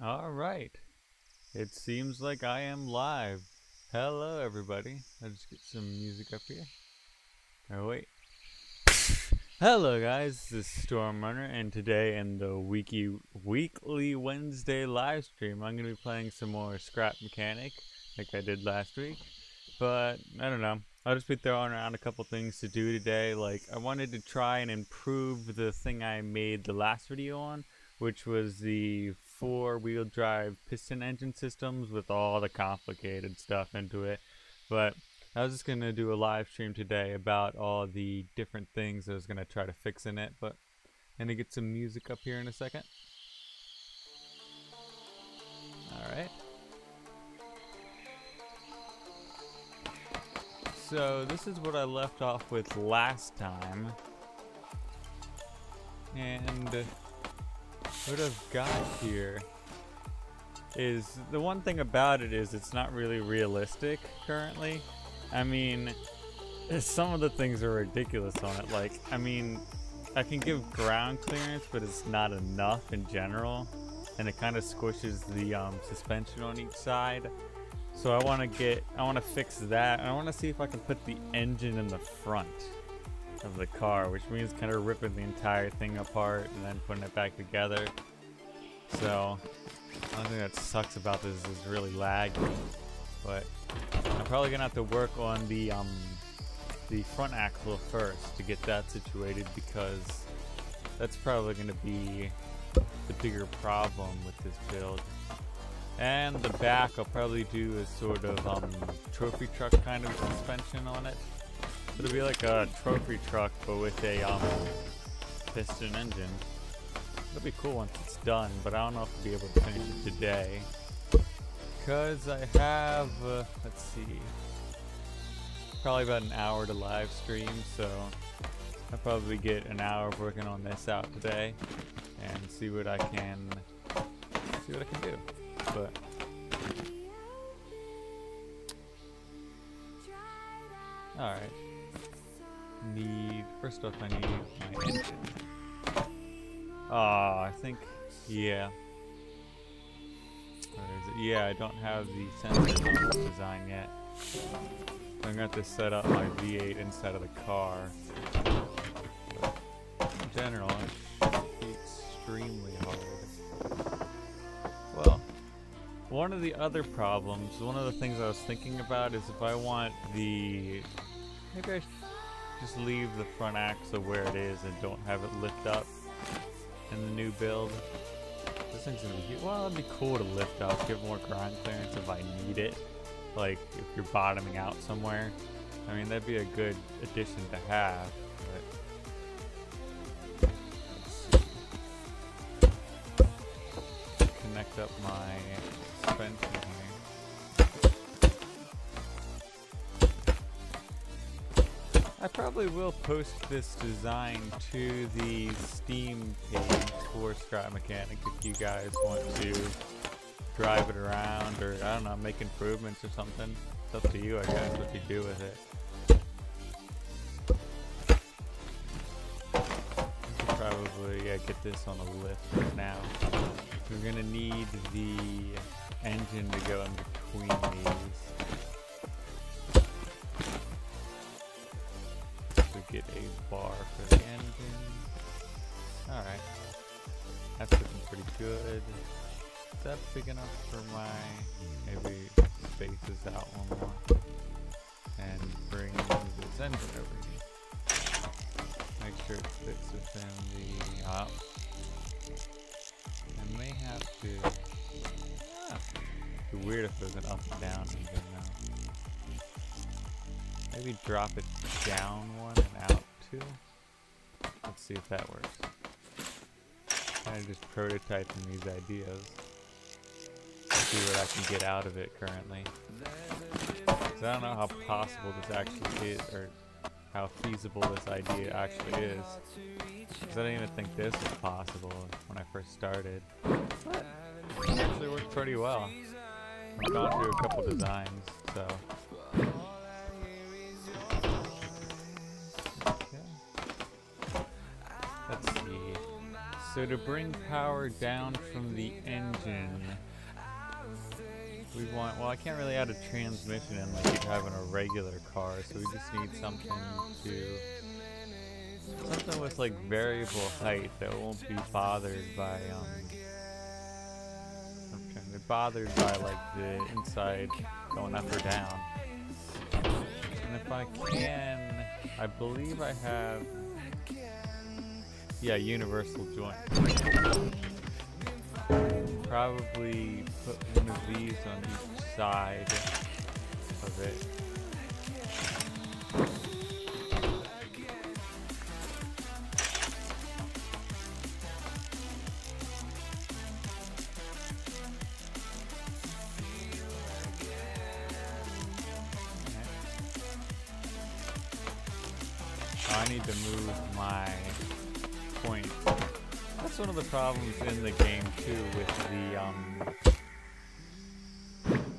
Alright, it seems like I am live. Hello everybody. I'll just get some music up here. Oh wait. Hello guys, this is Storm Runner, and today in the weekly Wednesday live stream I'm going to be playing some more Scrap Mechanic like I did last week. But I don't know, I'll just be throwing around a couple things to do today. Like, I wanted to try and improve the thing I made the last video on, which was the 4-wheel drive piston engine systems with all the complicated stuff into it. But I was just going to do a live stream today about all the different things I was going to try to fix in it. But I'm going to get some music up here in a second. Alright. So this is what I left off with last time. And what I've got here is, the one thing about it is it's not really realistic currently. I mean, some of the things are ridiculous on it. Like, I mean, I can give ground clearance, but it's not enough in general, and it kind of squishes the suspension on each side. So I want to fix that, and I want to see if I can put the engine in the front of the car, which means kind of ripping the entire thing apart and then putting it back together. So the only thing that sucks about this is it's really laggy, but I'm probably gonna have to work on the front axle first to get that situated, because that's probably gonna be the bigger problem with this build. And the back I'll probably do a sort of trophy truck kind of suspension on it. It'll be like a trophy truck but with a piston engine. It'll be cool once it's done, but I don't know if I'll be able to finish it today, because I have let's see, probably about an hour to live stream, so I'll probably get an hour of working on this out today and see what I can do. But alright. First off I need my engine. I think, yeah. Where is it? Yeah, I don't have the sensor on this design yet. So I'm gonna have to set up my V8 inside of the car. But in general, it should be extremely hard. Well, one of the other problems, one of the things I was thinking about is if I want maybe I should just leave the front axle where it is and don't have it lift up in the new build. This thing's gonna be huge. Well, it'd be cool to lift up, give more ground clearance if I need it. Like, if you're bottoming out somewhere. I mean, that'd be a good addition to have. But let's see. Connect up my suspension here. I probably will post this design to the Steam page for Scrap Mechanic if you guys want to drive it around, or I don't know, make improvements or something. It's up to you, I guess, what you do with it. Probably get this on a lift right now. We're gonna need the engine to go in between these. Get a bar for the engine. Alright. That's looking pretty good. Is that big enough for my... Maybe space this out one more. And bring this engine over here. Make sure it fits within the... I may have to... It'd be weird if it was an up and down engine now. Maybe drop it down one and out two. Let's see if that works. Kind of just prototyping these ideas. See what I can get out of it currently. Because I don't know how possible this actually is, or how feasible this idea actually is. Because I didn't even think this was possible when I first started. But it actually worked pretty well. I've gone through a couple designs, so... So to bring power down from the engine, we want, well, I can't really add a transmission in like you'd have in a regular car, so we just need something with like variable height that won't be bothered by like the inside going up or down. And if I can, I believe I have, yeah, universal joint. Probably put one of these on each side of it. I need to move my point. That's one of the problems in the game too with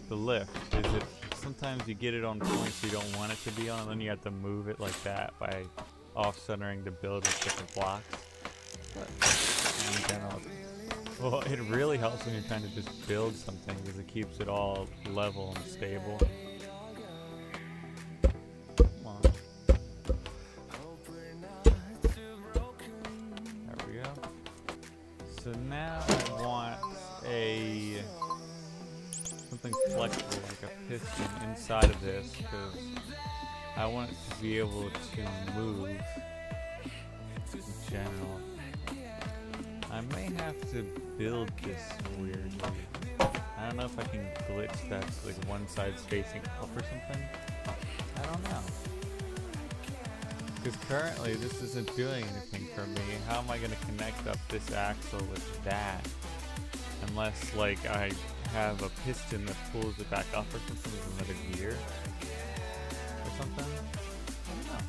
the lift, is that sometimes you get it on points you don't want it to be on, and then you have to move it like that by off-centering to build with different blocks. But in general, well, it really helps when you're trying to just build something because it keeps it all level and stable. So now I want something flexible like a piston inside of this because I want it to be able to move in general. I may have to build this weirdly. I don't know if I can glitch that so like one side's facing up or something. I don't know. Because currently this isn't doing anything for me. How am I going to connect up this axle with that? Unless like I have a piston that pulls it back up or something with another gear or something. I don't know.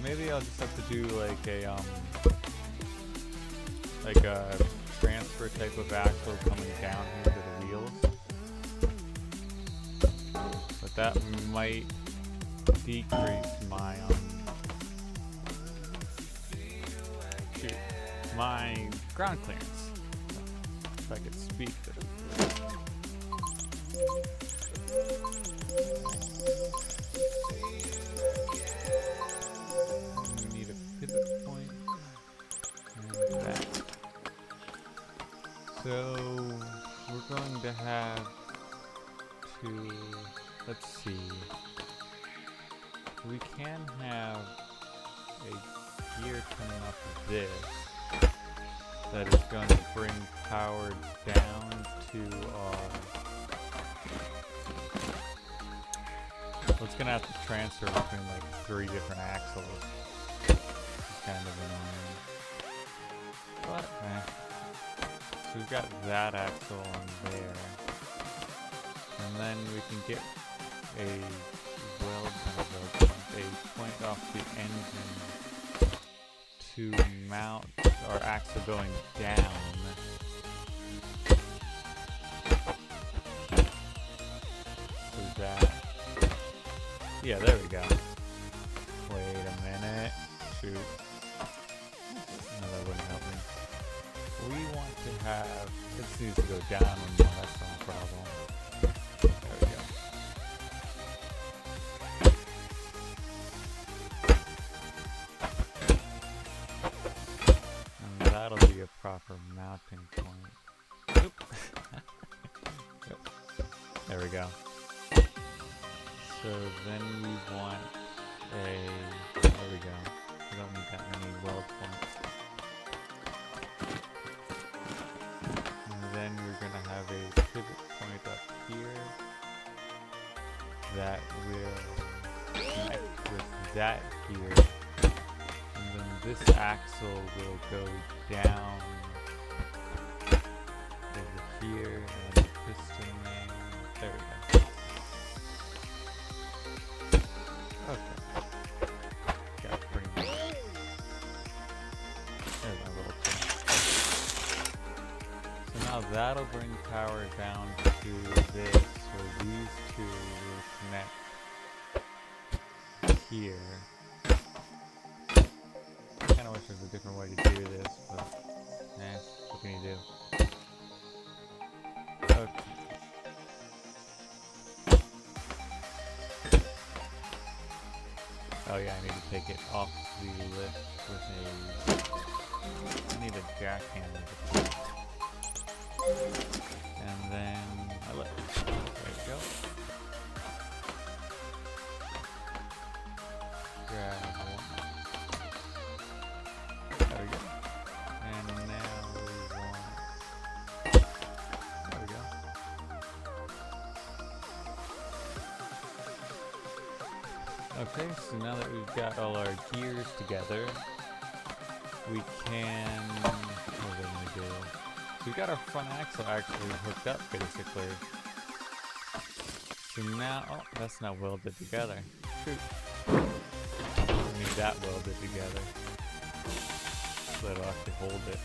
Maybe I'll just have to do like a transfer type of axle coming down here to the wheels. But that might decrease my my ground clearance. If I could speak to it. We need a pivot point and that. So we're going to have to, let's see. We can have a gear coming off of this that is going to bring power down to our... Well, it's going to have to transfer between like 3 different axles. It's kind of annoying. But, so we've got that axle on there. And then we can get a point off the engine to mount our axle going down. So that, yeah, there we go. Wait a minute. Shoot. No, that wouldn't help me. We want to have, this needs to go down and more, that's not a problem. There we go. That'll be a proper mounting point. Oop. Yep. There we go. So then we want there we go. We don't need that many weld points. And then we're going to have a pivot point up here that will connect with that here. And then this axle will go down over here, and then the piston there. There we go. Okay. Gotta bring that. There's my little thing. So now that'll bring power down to this, so these two will connect here. I wish there was a different way to do this, need to take it off the lift with I need a jackhammer. And then I let. There we go. Grab one. There we go. And now we want. There we go. Okay, so now that we've got all our gears together, we can. What are we gonna do? So we got our front axle actually hooked up, basically. So now, oh, that's not welded together. Shoot. We need that welded together. So that'll actually hold it.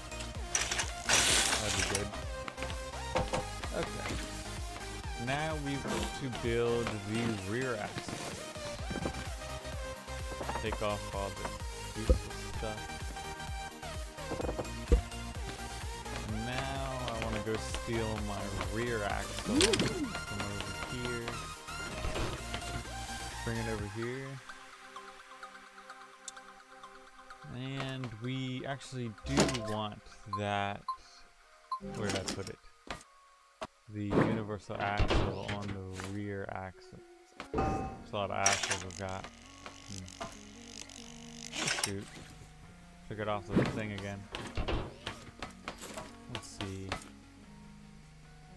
That'd be good. Okay. Now we want to build the rear axle. Take off all the useless stuff. Now I want to go steal my rear axle from over here. Bring it over here. And we actually do want that. Where did I put it? The universal axle on the rear axle. That's a lot of axles we've got. Shoot. Took it off the thing again. Let's see.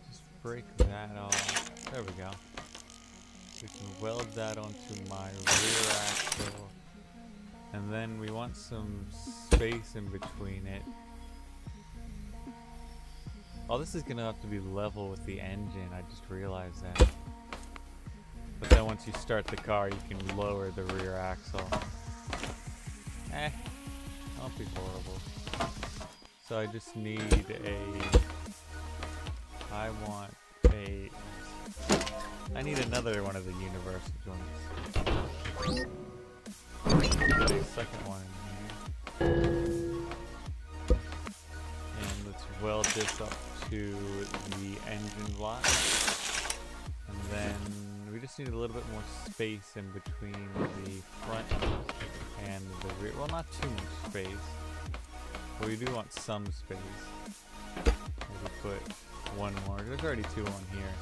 Just break that off. There we go. We can weld that onto my rear axle. And then we want some space in between it. Oh, this is gonna have to be level with the engine. I just realized that. But then once you start the car, you can lower the rear axle. Don't be horrible. So I just need I need another one of the universal joints. Put a second one in here. And let's weld this up to the engine block. And then we just need a little bit more space in between the front and the rear. Well, not too much space. But we do want some space. Maybe put one more. There's already two on here.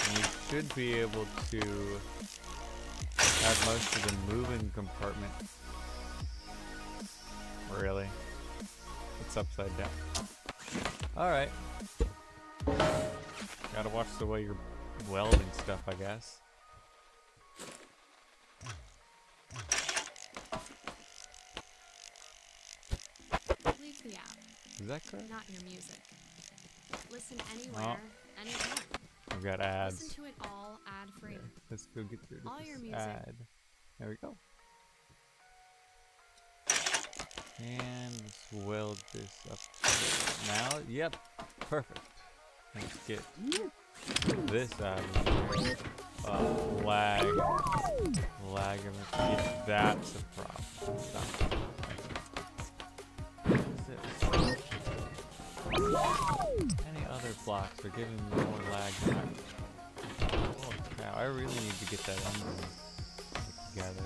And you should be able to have most of the moving compartment. Really? It's upside down. Alright. Gotta watch the way you're welding stuff, I guess. Leave the app. Is that correct? Not your music. Listen anywhere, anytime. I've got ads. Listen to it all ad-free. Yeah, let's go get rid of All this your music. ad. There we go. And let's weld this up now. Yep, perfect. Let's get this out of here. Lag. Yeah, that's a problem. Stop. Any other blocks are giving me more lag than holy cow, I really need to get that engine together.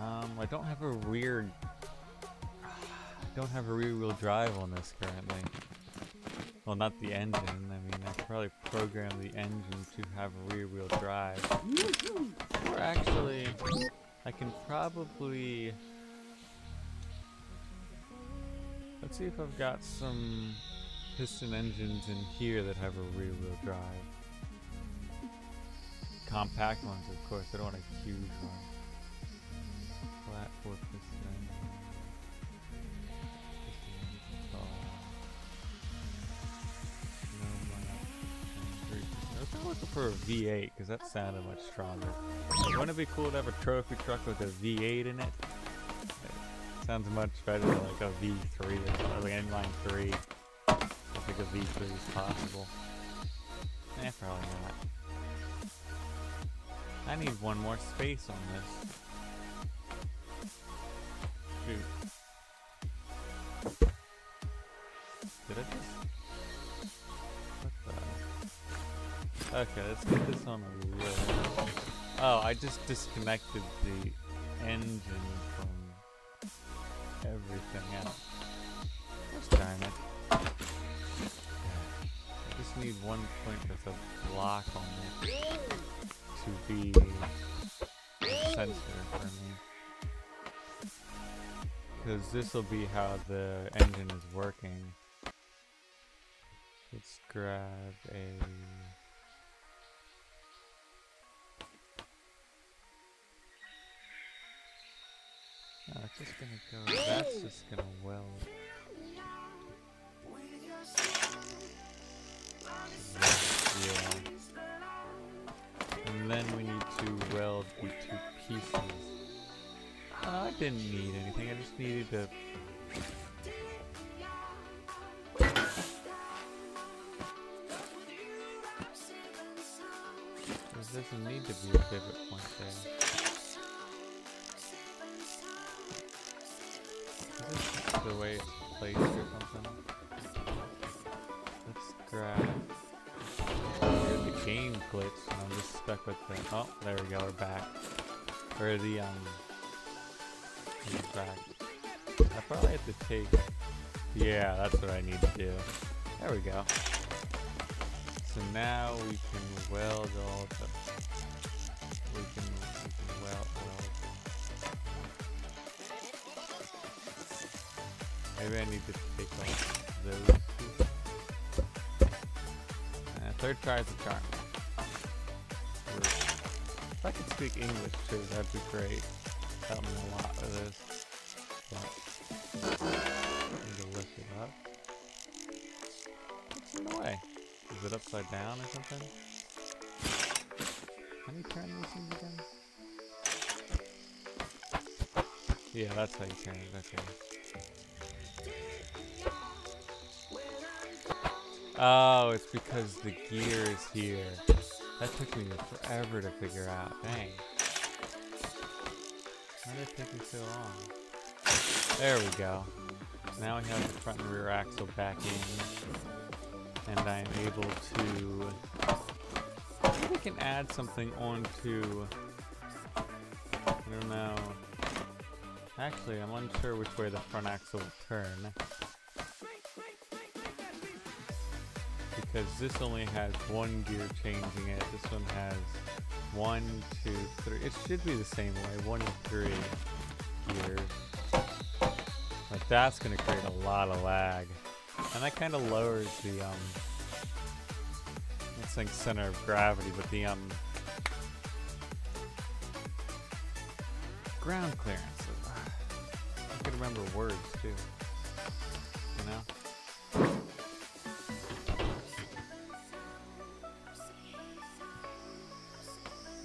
I don't have a rear wheel drive on this currently. Well, not the engine. I mean, I could probably program the engine to have a rear wheel drive. Or actually, I can probably... Let's see if I've got some piston engines in here that have a rear wheel drive. Compact ones, of course. I don't want a huge one. Flat 4 piston engine. I'm looking for a V8 because that sounded much stronger. Wouldn't it be cool to have a trophy truck with a V8 in it? Sounds much better than like a V3 or like inline 3. I think a V3 is possible. Probably not. I need one more space on this. Shoot. Did I just... What the... Okay, let's get this on a list. Oh, I just disconnected the engine from everything else. Darn it. I just need one point with a block on it to be a sensor for me. Because this will be how the engine is working. Let's grab a... Oh, it's just gonna go... That's just gonna weld. Yeah. And then we need to weld the two pieces. I didn't need anything, I just needed to... There doesn't need to be a pivot point there. Is this just the way it's placed or something? Let's grab... The game glitched and I'm just stuck with the... Oh, there we go, we're back. Or the, back. I probably have to take... Yeah, that's what I need to do. There we go. So now we can weld all the... We can weld. Maybe I need to take off those two. Third try is a charm. If I could speak English too, that'd be great. Help me a lot with this. But I need to lift it up. What's in the way? Is it upside down or something? Can you turn these things again? Yeah, that's how you turn it, okay. Oh, it's because the gear is here. That took me forever to figure out. Dang. Why did it take me so long? There we go. Now we have the front and rear axle back in. And I am able to... Maybe I can add something onto... I don't know. Actually, I'm unsure which way the front axle will turn. Because this only has one gear changing it. This one has 1, 2, 3. It should be the same way. 1 and 3 gears. But that's going to create a lot of lag. And that kind of lowers the, it's like center of gravity, but the, ground clearance. I can remember words too. You know?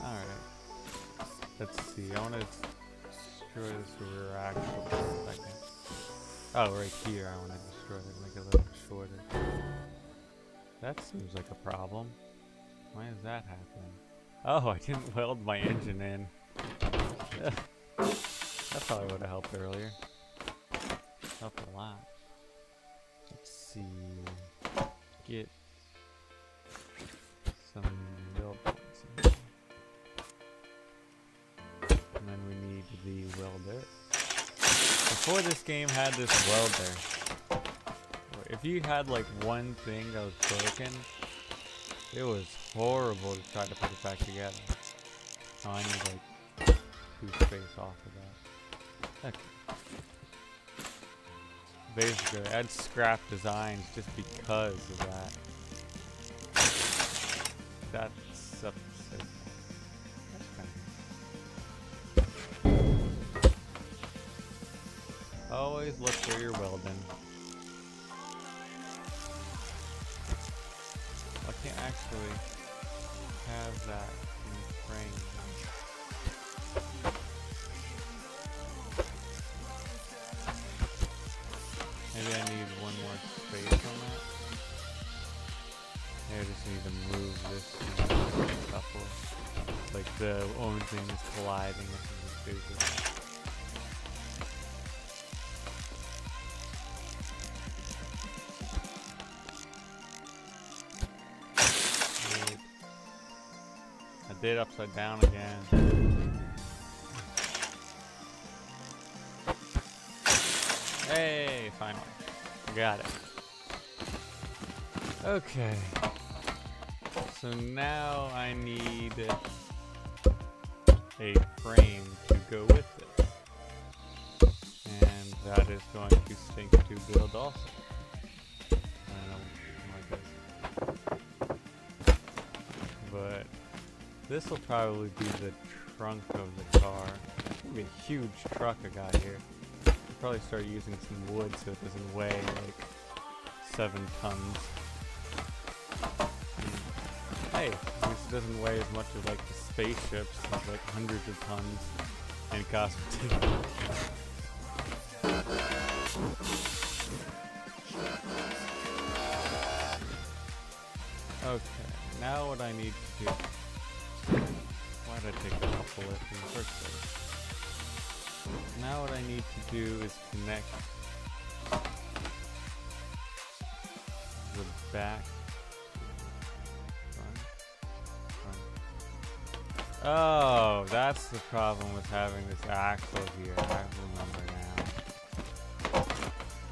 Alright. Let's see. I want to destroy this rear axle for a second. Oh, right here I want to destroy it, make it a little shorter. That seems like a problem. Why is that happening? Oh, I didn't weld my engine in. That probably would have helped earlier. Helped a lot. Let's see. Get some weld points in here. And then we need the welder. Before this game had this welder, if you had like one thing that was broken, it was horrible to try to put it back together. Oh, I need like 2 space off of that. Okay. Basically, I'd scrap designs just because of that. That's upsetting. Always look where you're welding. I can't actually have that in the frame. Maybe I need one more space on that. Maybe I just need to move this a couple. Like the own thing is colliding with the spaces. flipped it upside down again. Hey, finally. Got it. Okay. So now I need a frame to go with it. And that is going to stink to build also. I don't know what this. But this will probably be the trunk of the car. It's gonna be a huge truck I got here. I'll probably start using some wood so it doesn't weigh like 7 tons. Hey, at least it doesn't weigh as much as like the spaceships, it's like hundreds of tons, and it costs $2. Okay, now what I need to do. Why did I take the couple lift in the first place? Now what I need to do is connect the back. Oh, that's the problem with having this axle here. I remember now.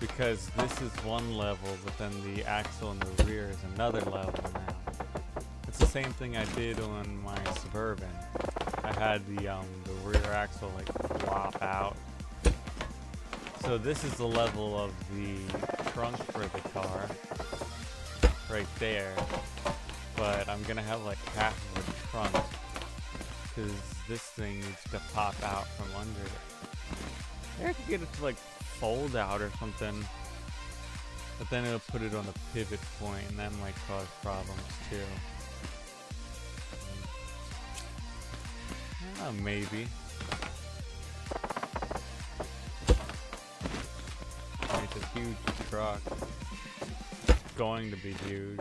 Because this is one level, but then the axle in the rear is another level now. It's the same thing I did on my Suburban. I had the rear axle like flop out. So this is the level of the trunk for the car. Right there. But I'm gonna have like half of the trunk. Because this thing needs to pop out from under it. Maybe I could get it to like fold out or something. But then it'll put it on a pivot point and that might cause problems too. Oh, maybe. It's a huge truck. It's going to be huge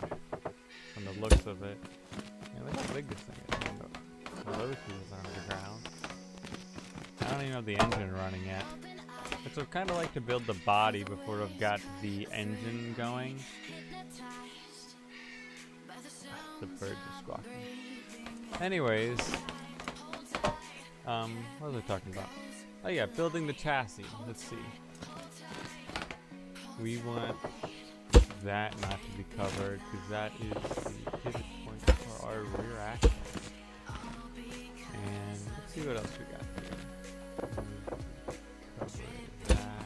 from the looks of it. Yeah, look how big this thing is. Those pieces are underground. I don't even have the engine running yet. Which I'd kind of like to build the body before I've got the engine going. The birds are squawking. Anyways, what was I talking about? Oh yeah, building the chassis. Let's see. We want that not to be covered because that is the pivot point for our rear axle. And let's see what else we got here. Cover that.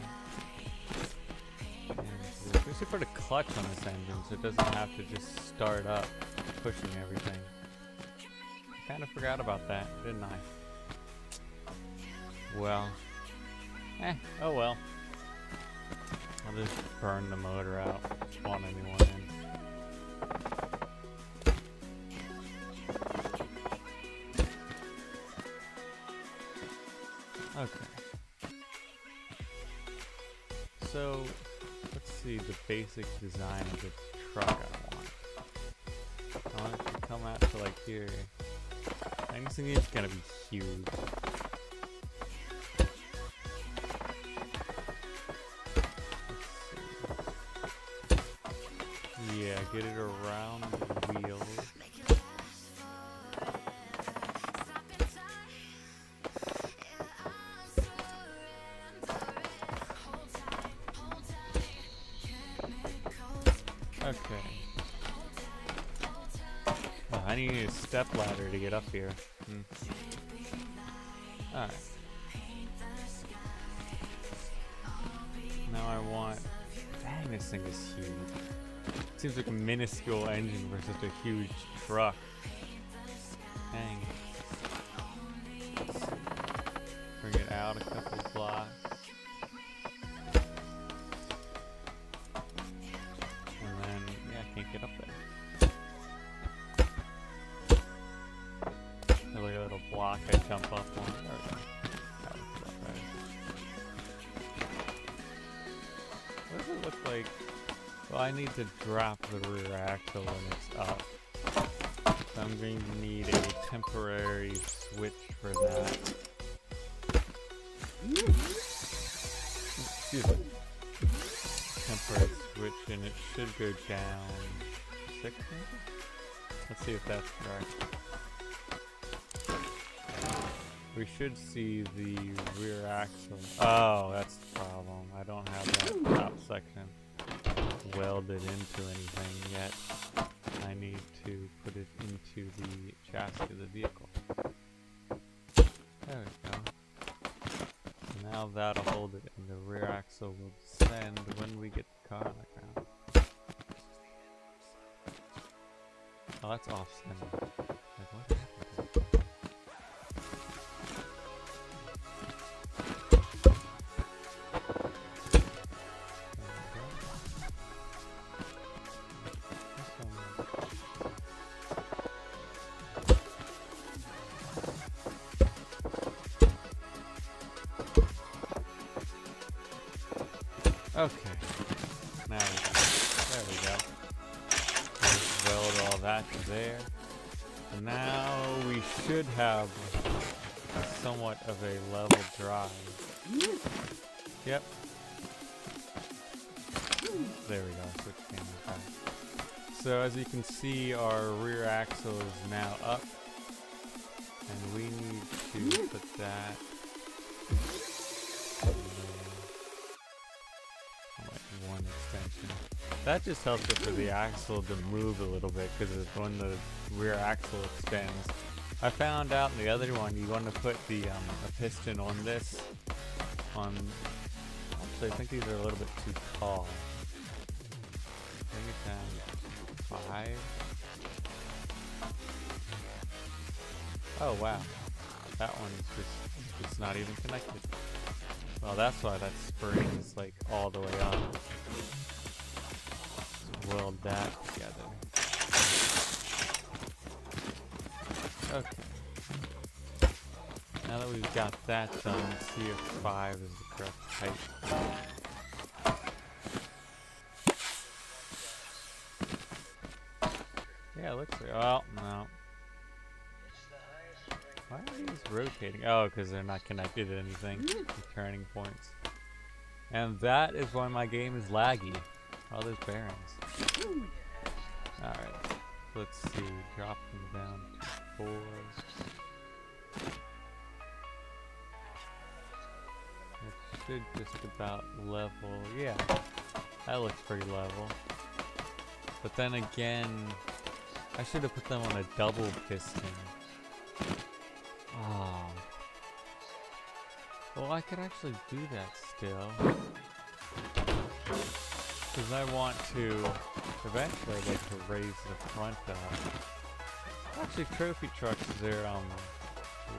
And we should put a clutch on this engine so it doesn't have to just start up pushing everything. I kind of forgot about that, didn't I? Well. Oh well. I'll just burn the motor out. Spawn a new one in. Okay. So, let's see the basic design of the truck I want. I want it to come out to like here. I think it's gonna be huge. Yeah, get it around the wheels. Okay. Oh, I need a step ladder to get up here. Alright. Now I want... Dang, this thing is huge. Seems like a minuscule engine for such a huge truck. Dang. Let's see. Bring it out a couple blocks. And then, yeah, I can't get up there. There's like a little block I jump up on. There we go. That looks about right. What does it look like? Well, I need to drop the rear axle when it's up. So I'm going to need a temporary switch for that. Excuse me. Temporary switch, and it should go down 6 maybe? Let's see if that's correct. we should see the rear axle. Oh, that's the problem. I don't have that top section welded into anything yet. I need to put it into the chassis of the vehicle. There we go. So now that'll hold it, and the rear axle will descend when we get the car on the ground. Oh, that's off center. Like, what happened? Okay, now there we go. Just weld all that to there. And now we should have somewhat of a level drive. Yep. There we go, switch cameras back. So as you can see, our rear axle is now up. And we need to put that one extension. That just helps it for the axle to move a little bit, because when the rear axle extends. I found out in the other one you want to put the a piston on this. Actually, I think these are a little bit too tall. I think it's at 5. Oh wow, that one is just—it's not even connected. Well, that's why that spring is like all the way up. Let's weld that together. Okay. Now that we've got that done, let's see if 5 is the correct height. Yeah, it looks like. Well, no. Why are these rotating? Oh, because they're not connected to anything. The turning points. And that is why my game is laggy. All those bearings. Alright. Let's see. Drop them down to 4. It should just about level. Yeah. That looks pretty level. But then again, I should have put them on a double piston. Oh. Well, I could actually do that still. Because I want to eventually like to raise the front up. Actually, trophy trucks, their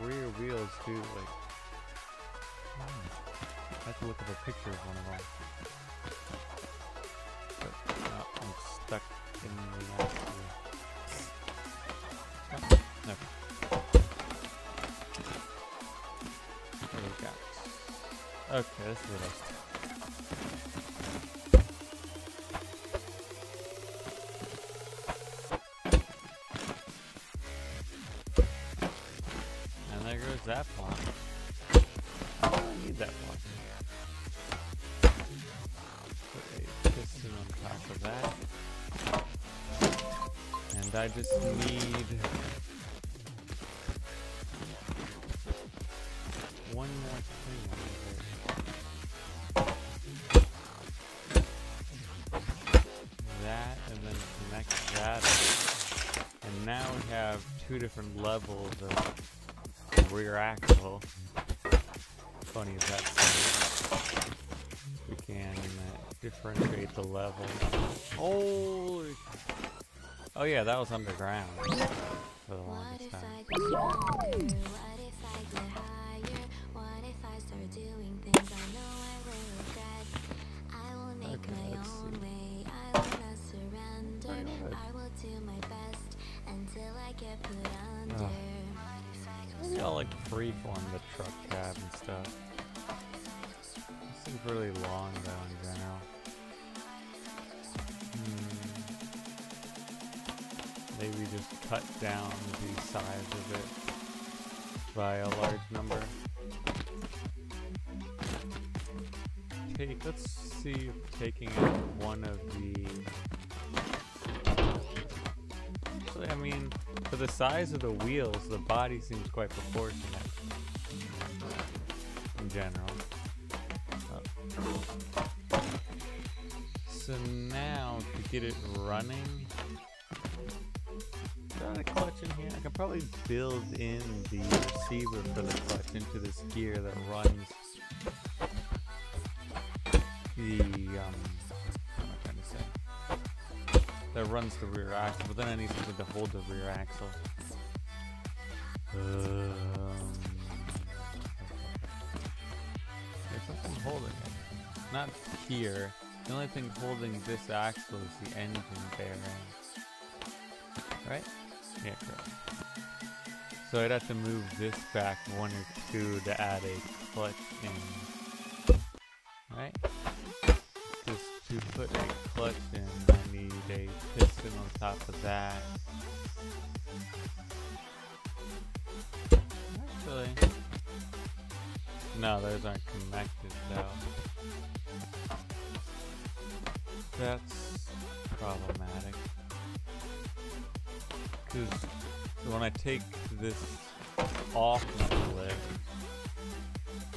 rear wheels do like. I have to look at a picture of one of them. But, I'm stuck in the axle. Oh, no. What do we got? Okay, this is what I was and there goes that block. I don't need that block. Put a piston on top of that. And I just need one more thing over there. That, and then connect that up. And now we have 2 different levels of rear axle. Funny as that sounds. We can differentiate the levels. Holy! Oh yeah, that was underground for the longest time. Maybe I'll like freeform the truck cab and stuff. This seems really long though in general. Maybe just cut down the size of it by a large number. Let's see if taking out one of the... Actually, I mean, for the size of the wheels, the body seems quite proportionate. general. So now to get it running, got a clutch in here. I can probably build in the receiver for the clutch into this gear that runs the what am I trying to say? That runs the rear axle, but then I need something to hold the rear axle. There's something holding it. Not here. The only thing holding this axle is the engine bearing. Right? Yeah, correct. So I'd have to move this back 1 or 2 to add a clutch in. Right? Just to put a clutch in, I need a piston on top of that. Actually, no, those aren't connected though. That's problematic. Because when I take this off the lift,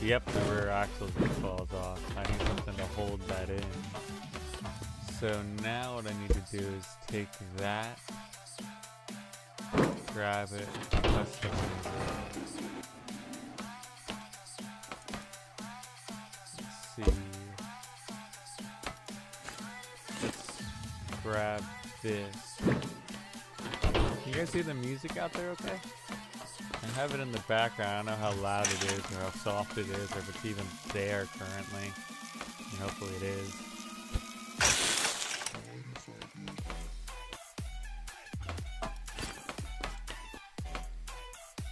yep, the rear axle just falls off. I need something to hold that in. So now what I need to do is take that, grab it, customize it. Let's see. Let's grab this. You guys see the music out there okay? I have it in the background. I don't know how loud it is or how soft it is or if it's even there currently. And hopefully it is.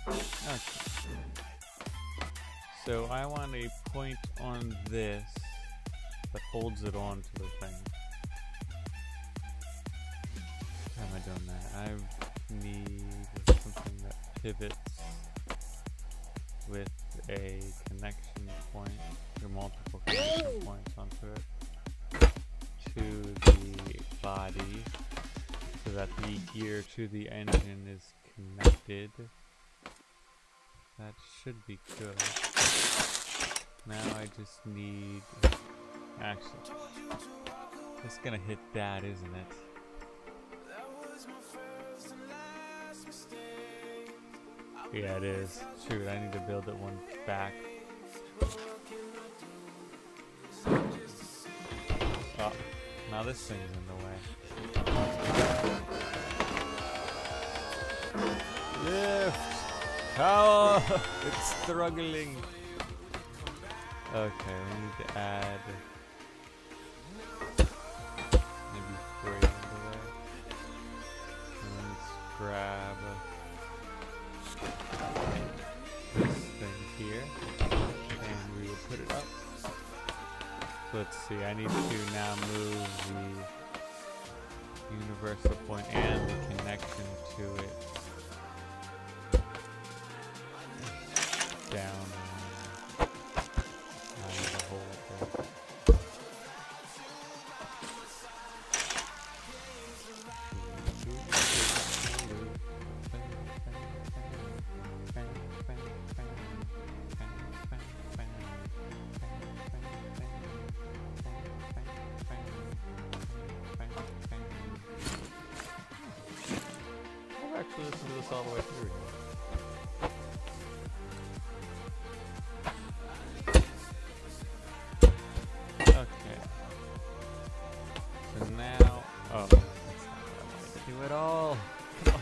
Okay. So I want a point on this that holds it onto the thing. How am I doing that? I need something that pivots with a connection point, or multiple connection points onto it, to the body, so that the gear to the engine is connected. That should be good. Now I just need, actually, it's gonna hit that, isn't it? Yeah, it is. Shoot, I need to build it one back. Oh, now this thing's in the way. Lift! Oh, it's struggling. Okay, we need to add maybe 3 into there. And let's grab this thing here, and we will put it up. So let's see, I need to now move the universal point and the connection to it down. I need to hold it there. I've actually listened to this all the way through here. Okay. So now, oh, that's not what I wanted to do at all. Come on.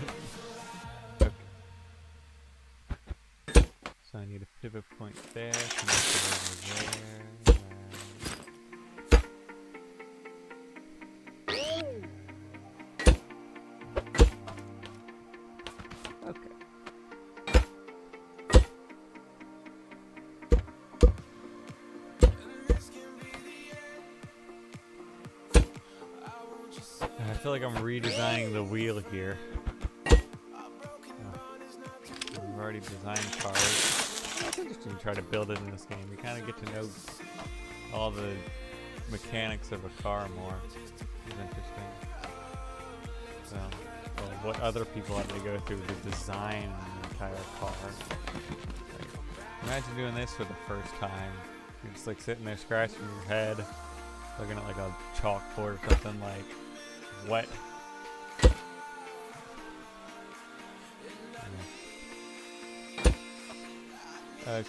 Okay. So I need a pivot point there, connect it over there. Okay. I feel like I'm redesigning the wheel here. We've already designed cars. It's interesting to try to build it in this game. You kind of get to know all the mechanics of a car more. It's interesting. So, well, what other people have to go through to design an entire car. Like, Imagine doing this for the first time. You're just like sitting there scratching your head, looking at like a chalkboard or something like wet. Okay.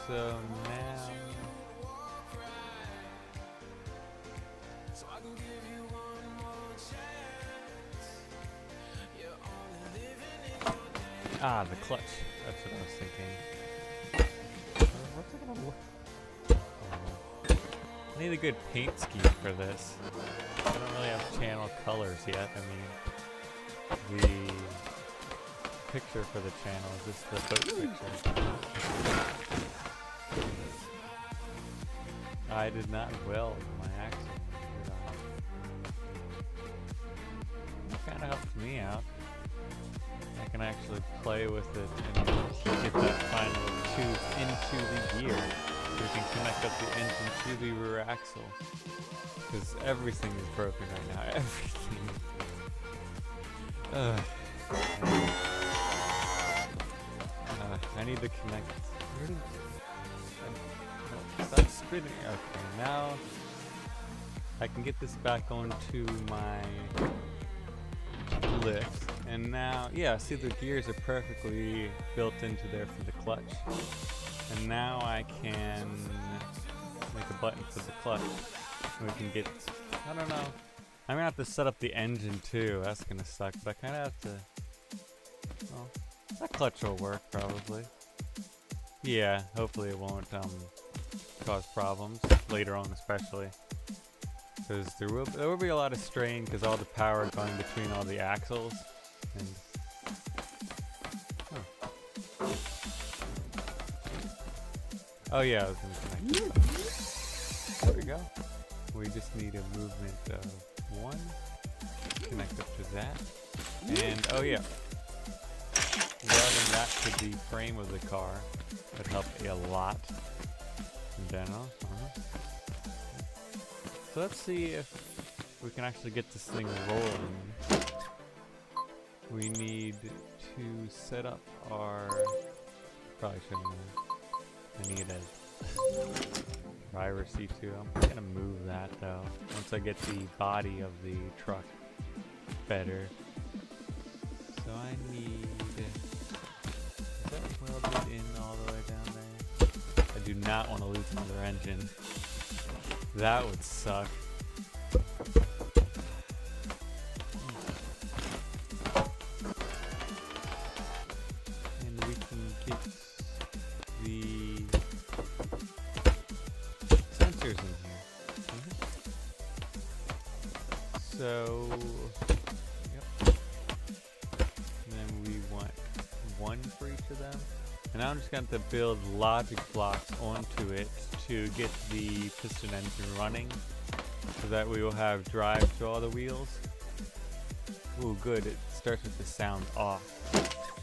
So now the clutch. That's what I was thinking. What's it gonna look? I need a good paint scheme for this. I don't really have channel colors yet. I mean, the picture for the channel is just the boat picture. I did not weld my axle. That kind of helps me out. I can actually play with it and get that final tube into the gear. So we can connect up the engine to the rear axle. Because everything is broken right now. Everything. I need to connect. Stop spinning. Okay, now I can get this back onto my lift. And now, yeah, see the gears are perfectly built into there for the clutch. And now I can make a button for the clutch. And we can get, I don't know. I'm gonna have to set up the engine too. That's gonna suck, but I kinda have to, well, that clutch will work probably. Yeah, hopefully it won't cause problems later on, especially. Because there will be a lot of strain because all the power going between all the axles. And oh yeah, I was gonna connect. There we go. We just need a movement of 1. Connect up to that. And oh yeah, welding that to the frame of the car would help a lot in general. So let's see if we can actually get this thing rolling. We need to set up our, probably shouldn't have. I need a driver seat too. I'm gonna move that though, once I get the body of the truck better. So I need, is that welded in all the way down there? I do not want to lose another engine. That would suck. And we can get the sensors in here. So, yep. And then we want 1 for each of them. And now I'm just going to build logic blocks onto it to get the piston engine running, so that we will have drive to all the wheels. Ooh, good. It starts with the sound off.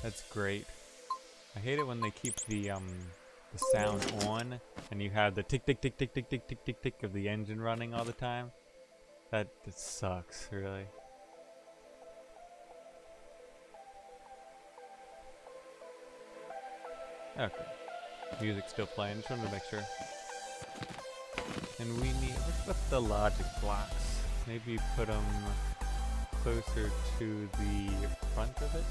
That's great. I hate it when they keep the sound on and you have the tick tick tick tick tick tick tick tick tick of the engine running all the time. That sucks, really. Okay. Music's still playing, just wanted to make sure. And we need, what's the logic blocks? Maybe put them closer to the front of it?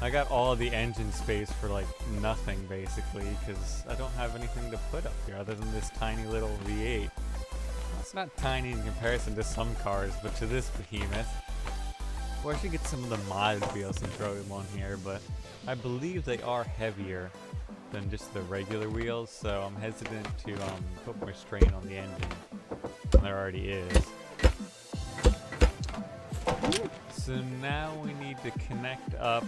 I got all the engine space for like nothing basically, because I don't have anything to put up here other than this tiny little V8. Well, it's not tiny in comparison to some cars, but to this behemoth. Or I should get some of the mod wheels and throw them on here, but I believe they are heavier than just the regular wheels, so I'm hesitant to put more strain on the engine than there already is. So now we need to connect up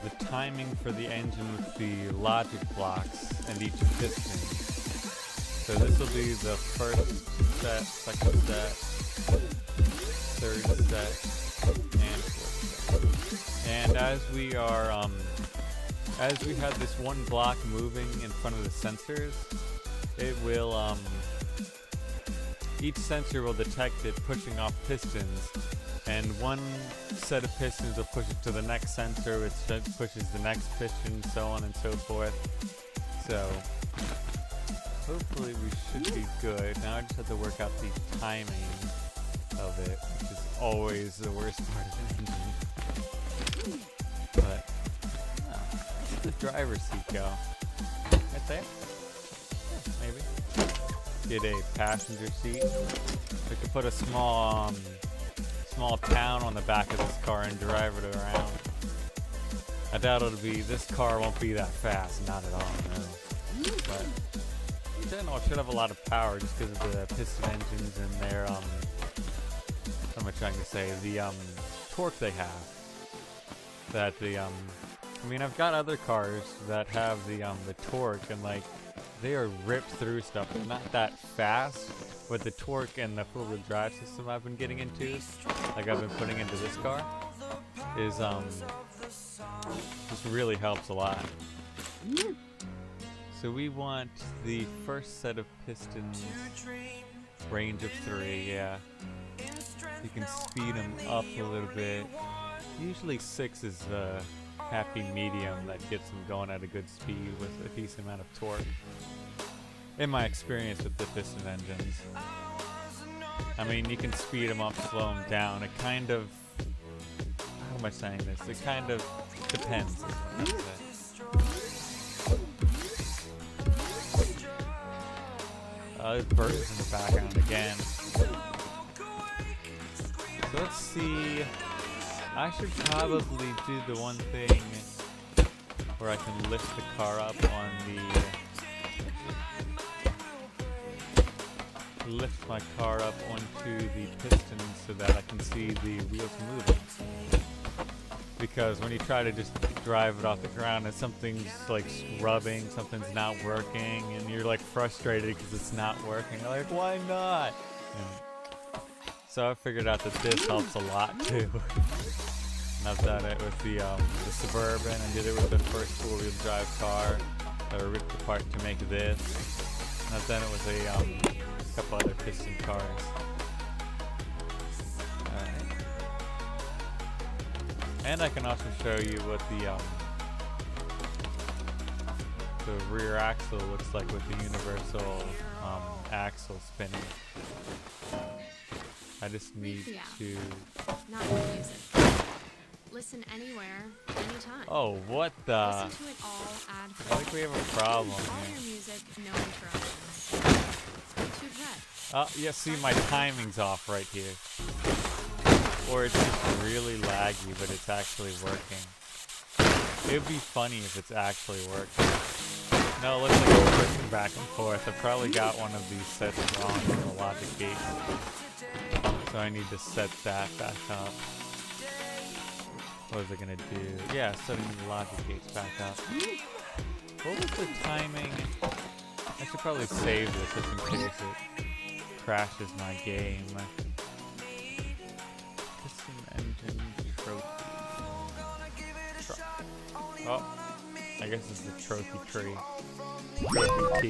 the timing for the engine with the logic blocks and each piston. So this will be the first set, second set, third set, and fourth set. And as we are as we have this one block moving in front of the sensors, it will, each sensor will detect it pushing off pistons, and one set of pistons will push it to the next sensor, which pushes the next piston, so on and so forth. So hopefully we should be good. Now I just have to work out the timing of it, which is always the worst part of an engine. But where's the driver's seat go? Right there? Yeah, maybe. Get a passenger seat. We could put a small town on the back of this car and drive it around. I doubt this car won't be that fast, not at all, no. But in general, it should have a lot of power just because of the piston engines and their, what am I trying to say? The, torque they have. That the, I mean, I've got other cars that have the torque and, like, they are ripped through stuff. They're not that fast, but the torque and the four-wheel drive system I've been getting into, like I've been putting into this car, is, just really helps a lot. So we want the first set of pistons, range of 3, yeah. You can speed them up a little bit. Usually 6 is the happy medium that gets them going at a good speed with a decent amount of torque. In my experience with the piston engines. I mean, you can speed them up, slow them down. It kind of... How am I saying this? It kind of depends. There's birds in the background again. So let's see. I should probably do the one thing where I can lift the car up on the... lift my car up onto the pistons so that I can see the wheels moving. Because when you try to just drive it off the ground and something's like scrubbing, something's not working, and you're like frustrated because it's not working. You're like, why not? And so I figured out that this helps a lot too. And I've done it with the Suburban. I did it with the first four-wheel drive car that I ripped apart to make this. And I've done it with a couple other piston cars. Alright. And I can also show you what the rear axle looks like with the universal axle spinning. I just need to... Not use it. Listen anywhere, anytime. Oh, what the... Listen to it all ad-free. I think we have a problem All here. your music, no interruptions. Too bad. Oh, yeah, see, my timing's off right here. Or it's just really laggy, but it's actually working. It would be funny if it's actually working. No, it looks like it's switching back and forth. I probably got one of these sets wrong in the logic gate. So I need to set that back up. What is it gonna do? Yeah, setting the logic gates back up. What was the timing? I should probably save this just in case it crashes my game. Piston engine trophy. Oh, I guess this is the trophy tree. Trophy T.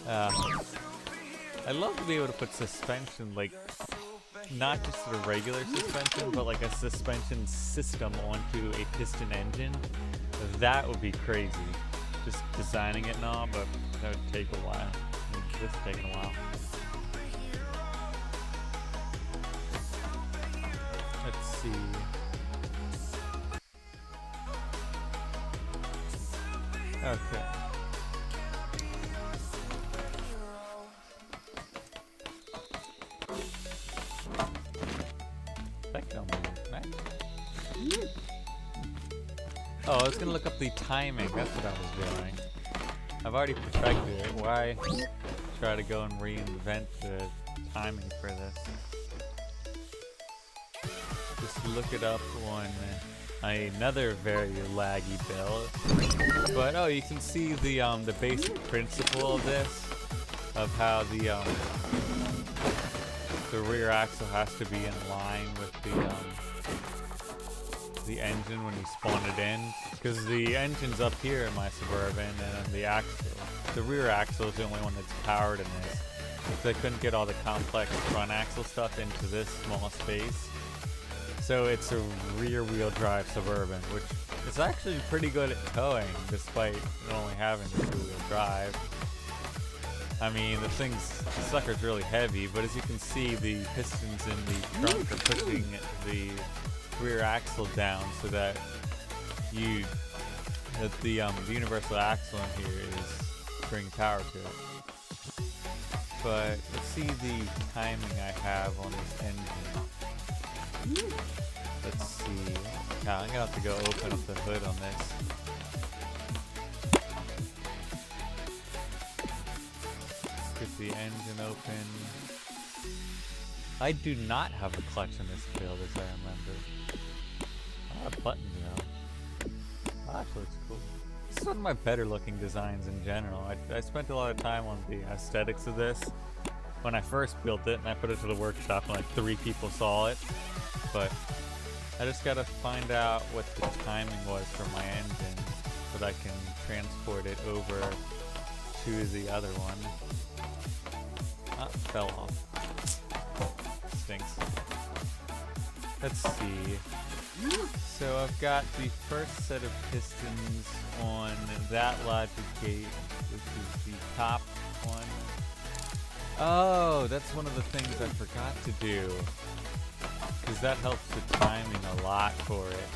I love to be able to put suspension, like, not just a regular suspension, but like a suspension system onto a piston engine. That would be crazy. Just designing it and all, but that would take a while. This is taking a while. Let's see. Okay. Oh, I was gonna look up the timing. That's what I was doing. I've already perfected it. Why try to go and reinvent the timing for this? Just look it up on another very laggy build. But oh, you can see the basic principle of this, of how the rear axle has to be in line with the engine when you spawn it in, because the engine's up here in my Suburban, and then the rear axle is the only one that's powered in this. because I couldn't get all the complex front axle stuff into this small space. So it's a rear wheel drive Suburban, which is actually pretty good at towing despite only having the 2-wheel drive. I mean, the sucker's really heavy, but as you can see, the pistons in the trunk are pushing the rear axle down so that the universal axle in here is bringing power to it. But let's see the timing I have on this engine. Let's see. Yeah, I'm gonna have to go open up the hood on this. Get the engine open. I do not have a clutch in this build, as I remember. A button though. That actually looks cool. This is one of my better looking designs in general. I spent a lot of time on the aesthetics of this when I first built it, and I put it to the workshop and like 3 people saw it. But I just gotta find out what the timing was for my engine so that I can transport it over to the other one. Ah, fell off. Stinks. Let's see. So I've got the first set of pistons on that logic gate, which is the top one. Oh, that's one of the things I forgot to do, because that helps the timing a lot for it.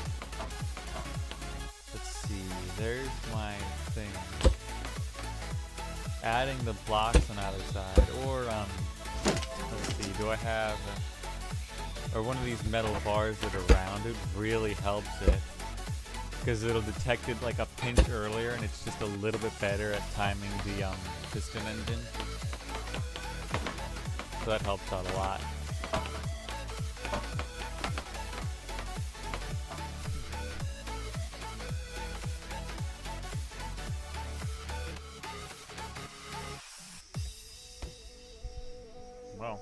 Let's see, there's my thing. Adding the blocks on either side, or let's see, do I have... or one of these metal bars that are rounded really helps it, because it'll detect it like a pinch earlier, and it's just a little bit better at timing the piston engine. So that helps out a lot. Wow,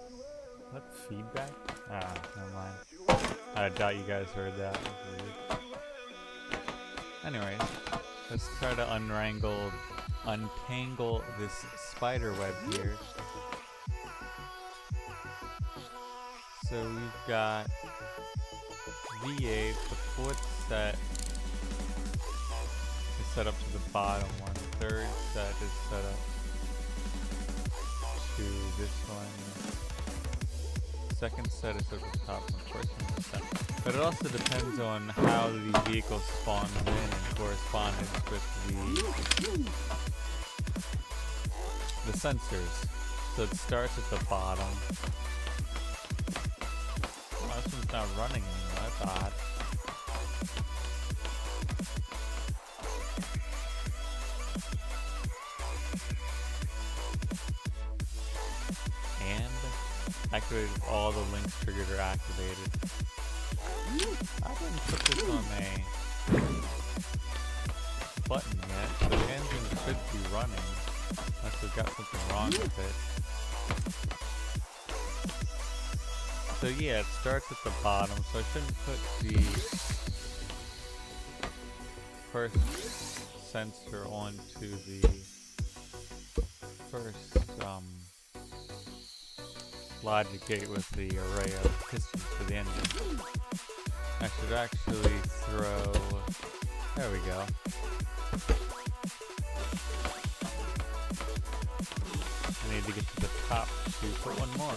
what feedback? Ah, never mind. I doubt you guys heard that. That was weird. Anyways, let's try to untangle this spider web here. So we've got V8, the 4th set is set up to the bottom one. The 3rd set is set up to this one. 2nd set is at the top one. 1st set. But it also depends on how the vehicle spawns in in correspondence with the sensors. So it starts at the bottom. Oh, this one's not running anymore. That's odd. And activated, all the links triggered are activated. I didn't put this on a button yet. The engine should be running unless we've got something wrong with it. So yeah, it starts at the bottom, so I shouldn't put the first sensor onto the first logic gate with the array of pistons for the engine. I should actually throw... there we go. I need to get to the top to put one more on.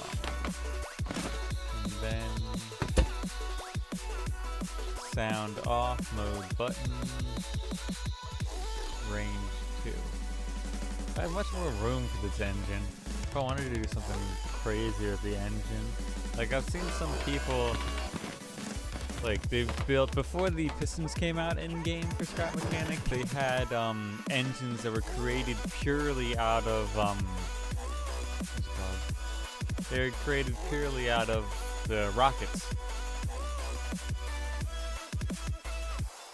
And then sound off, mode button, range 2. I have much more room for this engine. If I wanted to do something crazy with the engine, like I've seen some people, like they've built, before the pistons came out in game for Scrap Mechanic, they had engines that were created purely out of what's it called? They were created purely out of the rockets.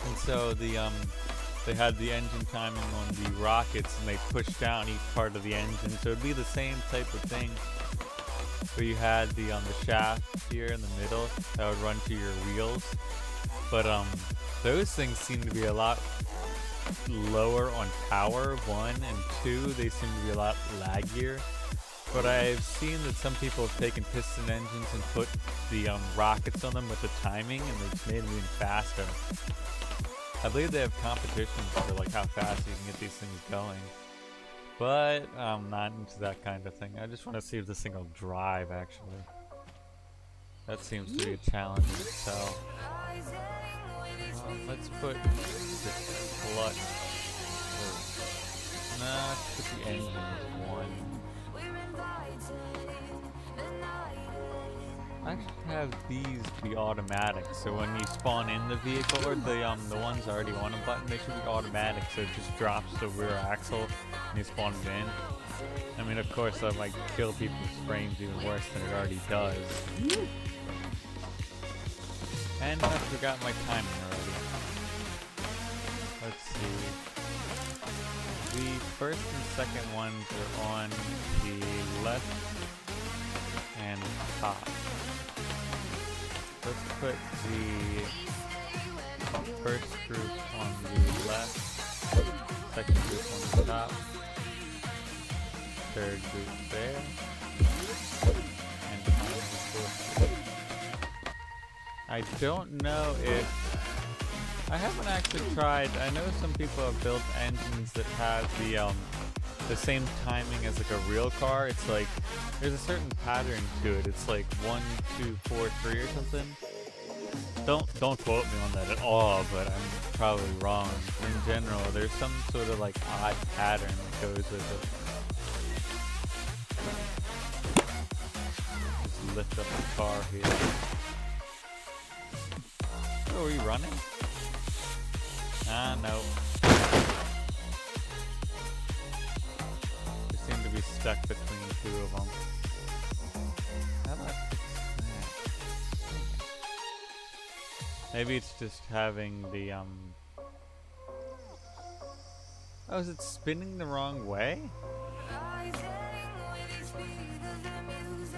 And so the they had the engine timing on the rockets, and they pushed down each part of the engine, so it'd be the same type of thing where you had the shaft here in the middle that would run to your wheels. But those things seem to be a lot lower on power, 1, and 2, they seem to be a lot laggier. but I've seen that some people have taken piston engines and put the rockets on them with the timing, and it's made them even faster. I believe they have competitions for like how fast you can get these things going. But I'm not into that kind of thing. I just want to see if this thing will drive, actually. That seems to be a challenge in itself. Let's put the clutch. Nah, let's put the engine as 1. I should have these be automatic, so when you spawn in the vehicle, or the ones already on a button, they should be automatic, so it just drops the rear axle and you spawn it in. I mean, of course, that might kill people's frames even worse than it already does. And I forgot my timing already. Let's see. The first and second ones are on the left and top. Let's put the first group on the left, second group on the top, third group there, and finally the fourth group. I don't know if... I haven't actually tried. I know some people have built engines that have the same timing as like a real car. It's like there's a certain pattern to it. It's like 1, 2, 4, 3 or something. Don't quote me on that at all, but I'm probably wrong. In general, there's some sort of like odd pattern that goes with it. Just lift up the car here. Oh, are we running? Ah, no. We seem to be stuck between two of them. How do I fix that? Maybe it's just having the, Oh, is it spinning the wrong way?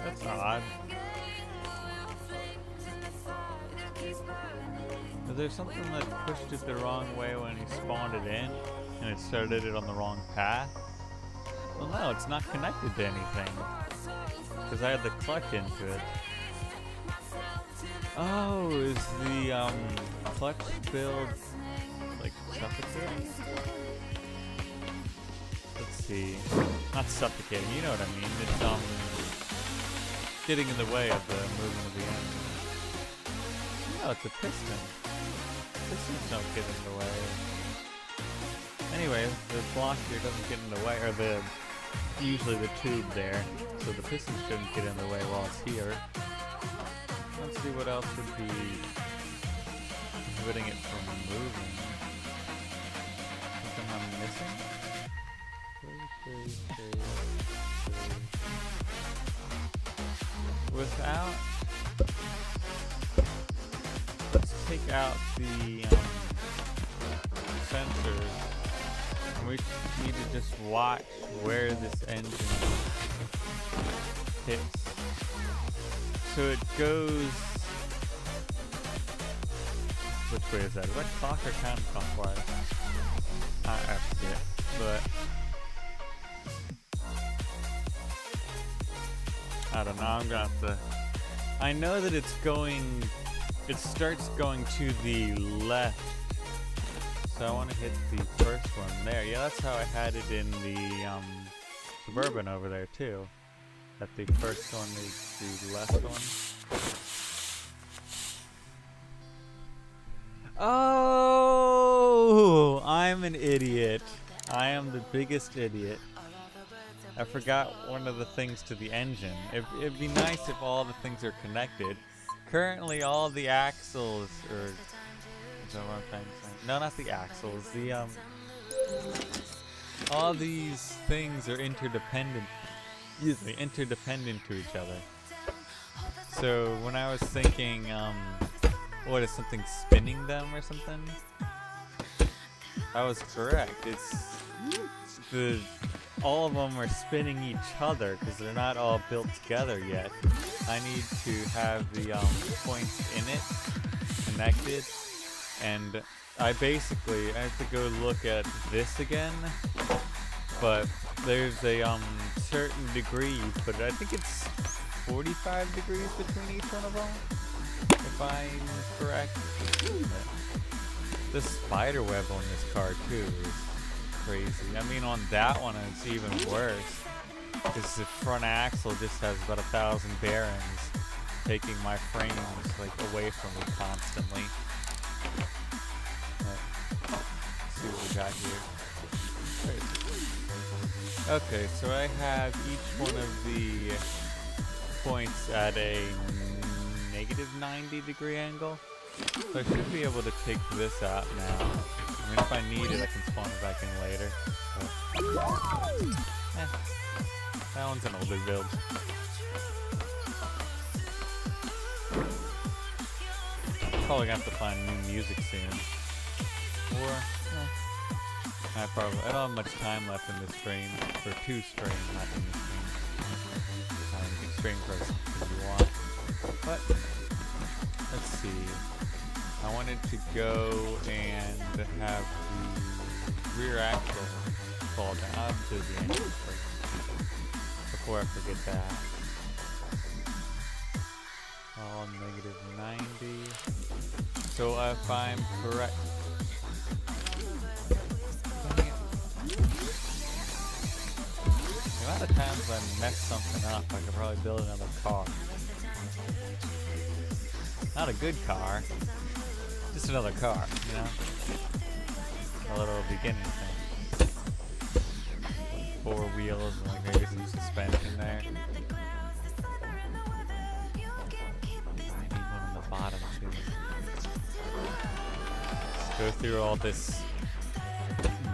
That's odd. Is there something that pushed it the wrong way when he spawned it in, and it started it on the wrong path? Well, no, it's not connected to anything, because I had the clutch into it. Oh, is the clutch build like suffocating? Let's see. Not suffocating, you know what I mean. It's getting in the way of the movement of the engine. Oh, it's a piston. Pistons don't get in the way. Anyway, the block here doesn't get in the way, or usually the tube there, so the piston shouldn't get in the way while it's here. Let's see what else would be inhibiting it from moving. Something I'm missing? Without... Let's take out the sensors, and we need to just watch where this engine hits. So it goes... Which way is that? Is that clock or counterclockwise? I forget, but... I don't know, I'm gonna have to... I know that it's going... It starts going to the left. So I want to hit the first one there. Yeah, that's how I had it in the Suburban over there too. That the first one is the left one. Oh, I'm an idiot. I am the biggest idiot. I forgot one of the things to the engine. It'd be nice if all the things are connected. Currently, all the axles, or is that what I'm trying to say? No, not the axles. The all these things are interdependent. Usually interdependent to each other. So when I was thinking, what is something spinning them or something? I was correct. It's all of them are spinning each other because they're not all built together yet. I need to have the points in it connected, and I have to go look at this again. but there's a certain degrees, but I think it's 45 degrees between each one of them, if I'm correct. The spider web on this car too is crazy. I mean, on that one it's even worse, because the front axle just has about 1,000 bearings, taking my frames like away from me constantly. Let's see what we got here. Okay, so I have each one of the points at a negative 90-degree angle. So I should be able to take this out now. I mean, if I need it, I can spawn it back in later. But, that one's an older build. Probably gonna have to find new music soon. Or, I don't have much time left in this stream. For 2 streams, not in this stream. You can stream for as long as you want. But, let's see. I wanted to go and have the rear axle fall down to the engine first, before I forget that. All negative 90. So if I'm correct, the amount of times I mess something up, I could probably build another car. Not a good car, just another car, you know? A little beginning thing. 4 wheels and like maybe some suspension there. I need one on the bottom too. Let's go through all this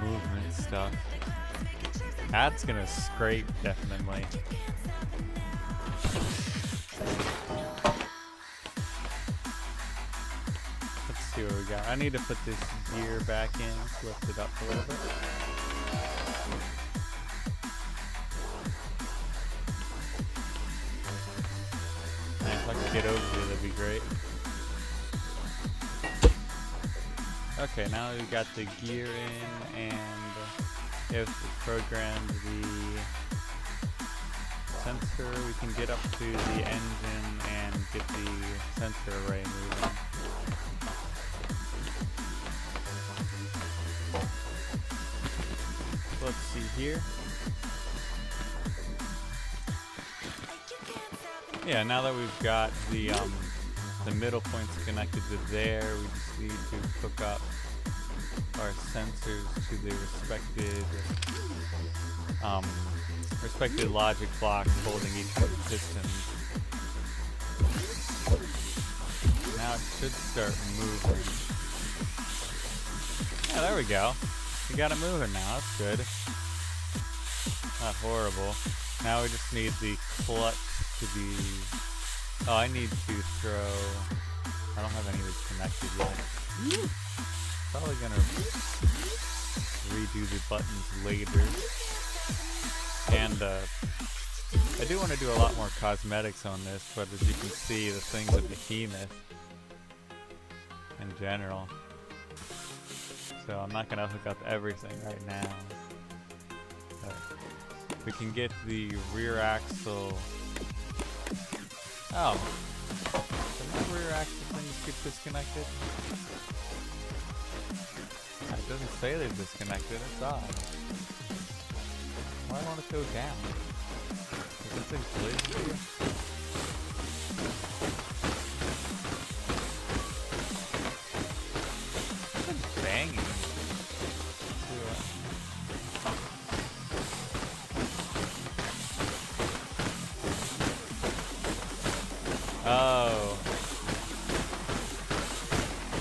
movement stuff. That's gonna scrape, definitely. Let's see what we got. I need to put this gear back in, lift it up a little bit. And if I could get over here, that'd be great. Okay, now we've got the gear in, and if we program the sensor, we can get up to the engine and get the sensor array moving. Let's see here. Yeah, now that we've got the middle points connected to there, we just need to hook up our sensors to the respected logic blocks holding each of the pistons. Now it should start moving. Yeah, there we go. We got it moving now. That's good. Not horrible. Now we just need the clutch to be... Oh, I need to throw... I don't have any of these connected yet. Probably gonna redo the buttons later. And I do want to do a lot more cosmetics on this, but as you can see, the thing's a behemoth in general. So I'm not gonna hook up everything right now. But we can get the rear axle. Oh, did my rear axle things get disconnected? It doesn't say they're disconnected. It's odd. Why won't it go down? Is this thing glitched here? It's banging. Oh.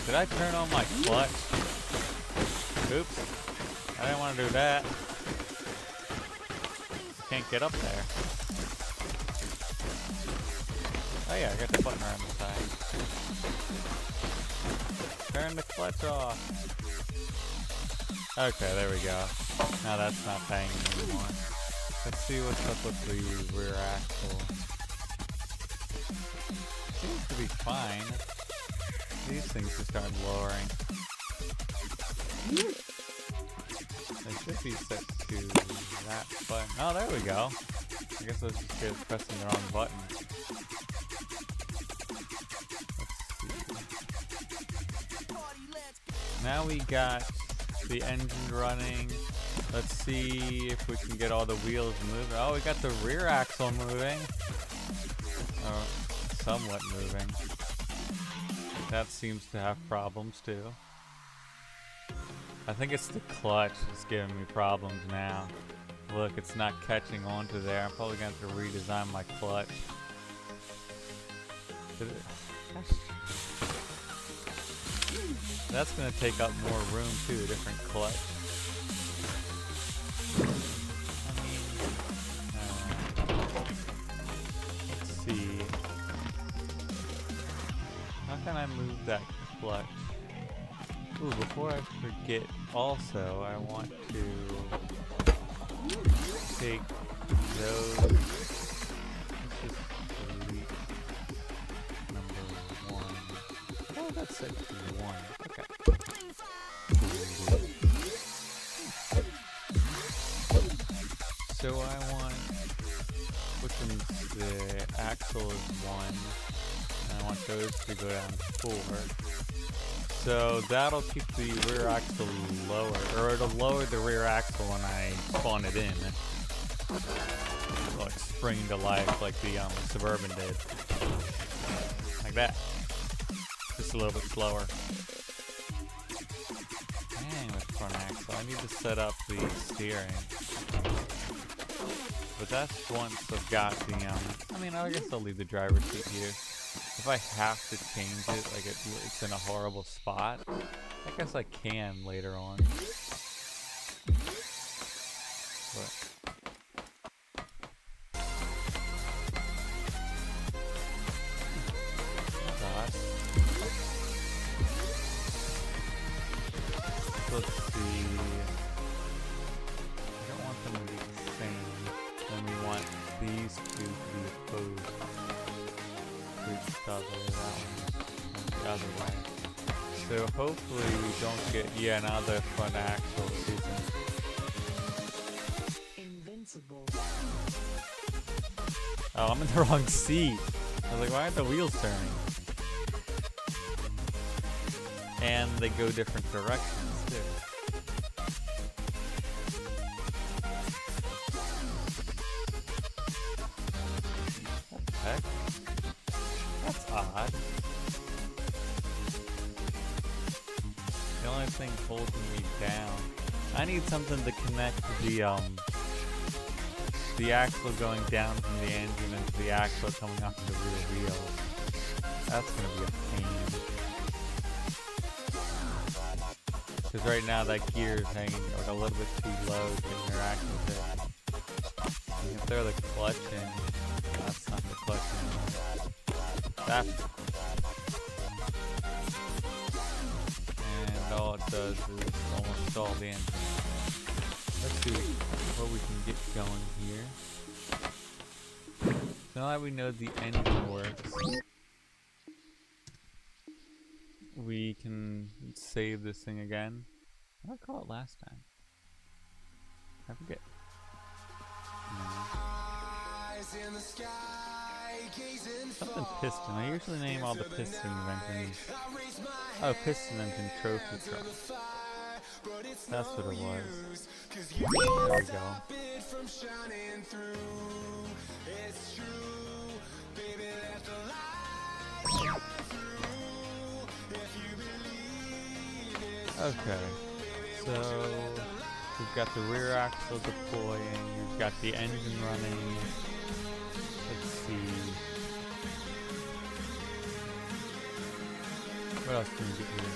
Did I turn on my clutch? Oops. I didn't want to do that. Can't get up there. Oh yeah, I got the button around the side. Turn the clutch off. Okay, there we go. Now that's not banging anymore. Let's see what's up with the rear axle. Seems to be fine. These things just aren't lowering. They should be set to that button. Oh, there we go. I guess I was just good at pressing the wrong button. Let's see. Now we got the engine running. Let's see if we can get all the wheels moving. Oh, we got the rear axle moving. Oh, somewhat moving. That seems to have problems too. I think it's the clutch that's giving me problems now. Look, it's not catching onto there. I'm probably going to have to redesign my clutch. That's going to take up more room too, a different clutch. Let's see. How can I move that clutch? Ooh, before I forget, also, I want to take those. Let's just delete number 1. Oh, that's set to 1. Okay. So I want, which one's the axle is 1, and I want those to go down to 4. So that'll keep the rear axle lower, or it'll lower the rear axle when I spawn it in. Like spring to life like the Suburban did. Like that. Just a little bit slower. Dang, with front axle. I need to set up the steering. But that's once I've got the, I mean, I guess I'll leave the driver's seat here. If I have to change it, like it's in a horrible spot, I guess I can later on. But let's see. I don't want them to be the same. Then we want these two to be opposed. The other way. So hopefully we don't get, yeah, now the front axle isn't invincible. Oh, I'm in the wrong seat. I was like, why aren't the wheels turning? And they go different directions too. What the heck? That's odd. The only thing holding me down. I need something to connect the axle going down from the engine into the axle coming off the rear wheels. That's gonna be a pain. Because right now that gear is hanging like a little bit too low to get your axle hit. You can throw the clutch in. That's not the clutch anymore. That's and all it does is almost all the engine. Let's see what we can get going here. So now that we know the engine works, we can save this thing again. What did I call it last time? I forget. Something piston. I usually name all the piston engines. Oh, piston engine trophy truck. That's what it was. There we go. Okay, so we've got the rear axle deploying, we've got the engine running. Let's see. What else can we get here?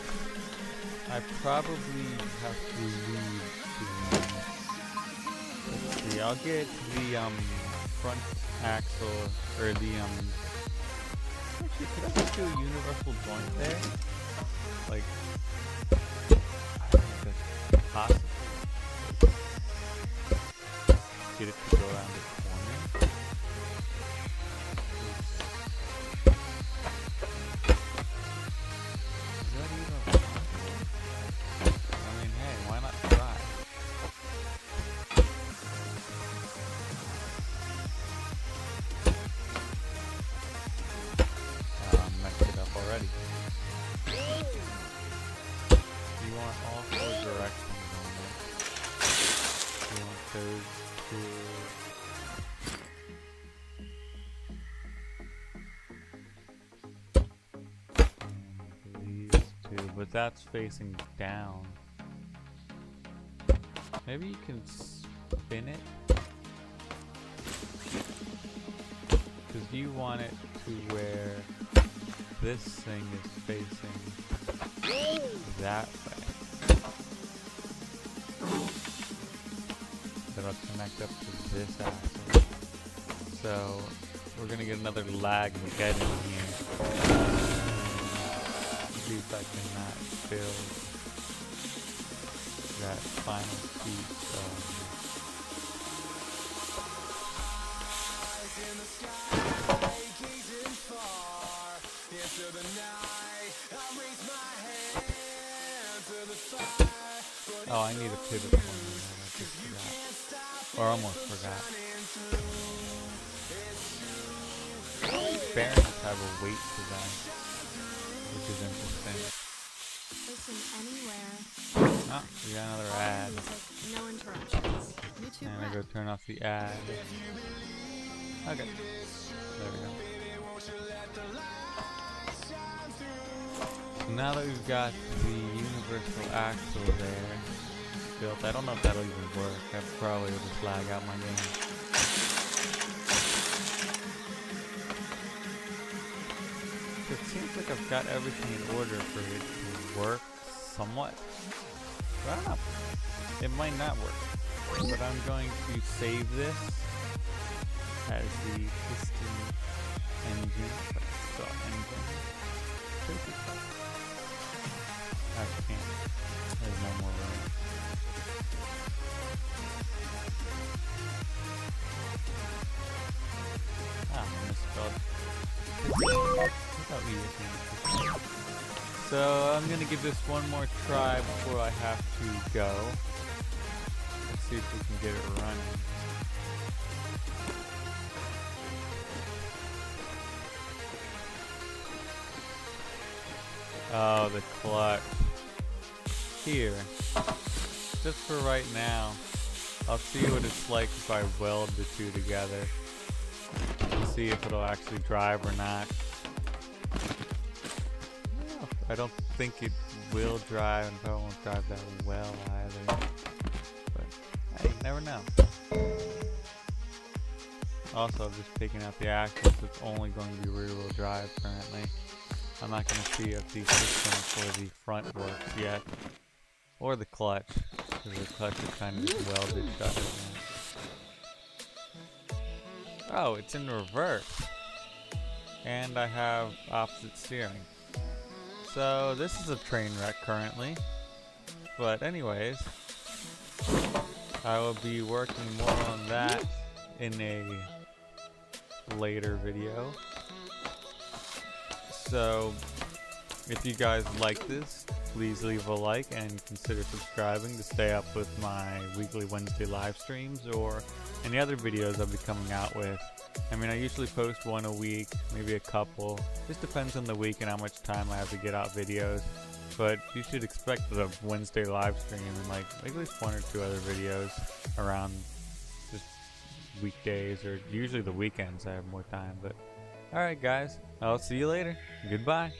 I probably have to leave soon. Let's see, I'll get the front axle, or the actually, could I just do a universal joint there? Like, possibly get it to go around the corner. Is that even possible? I mean, hey, why not try? those two. These two, but that's facing down. Maybe you can spin it? Because you want it to where this thing is facing that way. That'll connect up to this axle. So we're gonna get another lag to get in here. See if I can build that final piece of oh, I need a pivot point. I just forgot. Or almost forgot. These bearings have a weight to them, which is interesting. Listen anywhere. Oh, we got another ad. Music, no interruptions. YouTube And I go turn off the ad. Okay. There we go. So now that we've got the universal axle there built, I don't know if that'll even work. That probably will just lag out my game. It seems like I've got everything in order for it to work somewhat. But I don't know. It might not work. But I'm going to save this as the piston engine. But still engine. I can't. There's no more room. Ah, I misspelled. So I'm gonna give this one more try before I have to go. Let's see if we can get it running. Oh, the clutch. Here, just for right now, I'll see what it's like if I weld the two together. See if it'll actually drive or not. I don't think it will drive, and probably won't drive that well either. But hey, you never know. Also, I'm just taking out the axles. It's only going to be rear-wheel drive currently. I'm not going to see if the system for the front works yet, or the clutch, because the clutch is kind of just welded shut right now. Oh, it's in reverse. And I have opposite steering. So this is a train wreck currently. But anyways, I will be working more on that in a later video. So if you guys like this, please leave a like and consider subscribing to stay up with my weekly Wednesday live streams or any other videos I'll be coming out with. I mean, I usually post one a week, maybe a couple. Just depends on the week and how much time I have to get out videos. But you should expect a Wednesday live stream and like at least one or two other videos around just weekdays, or usually the weekends I have more time. But alright guys, I'll see you later. Goodbye.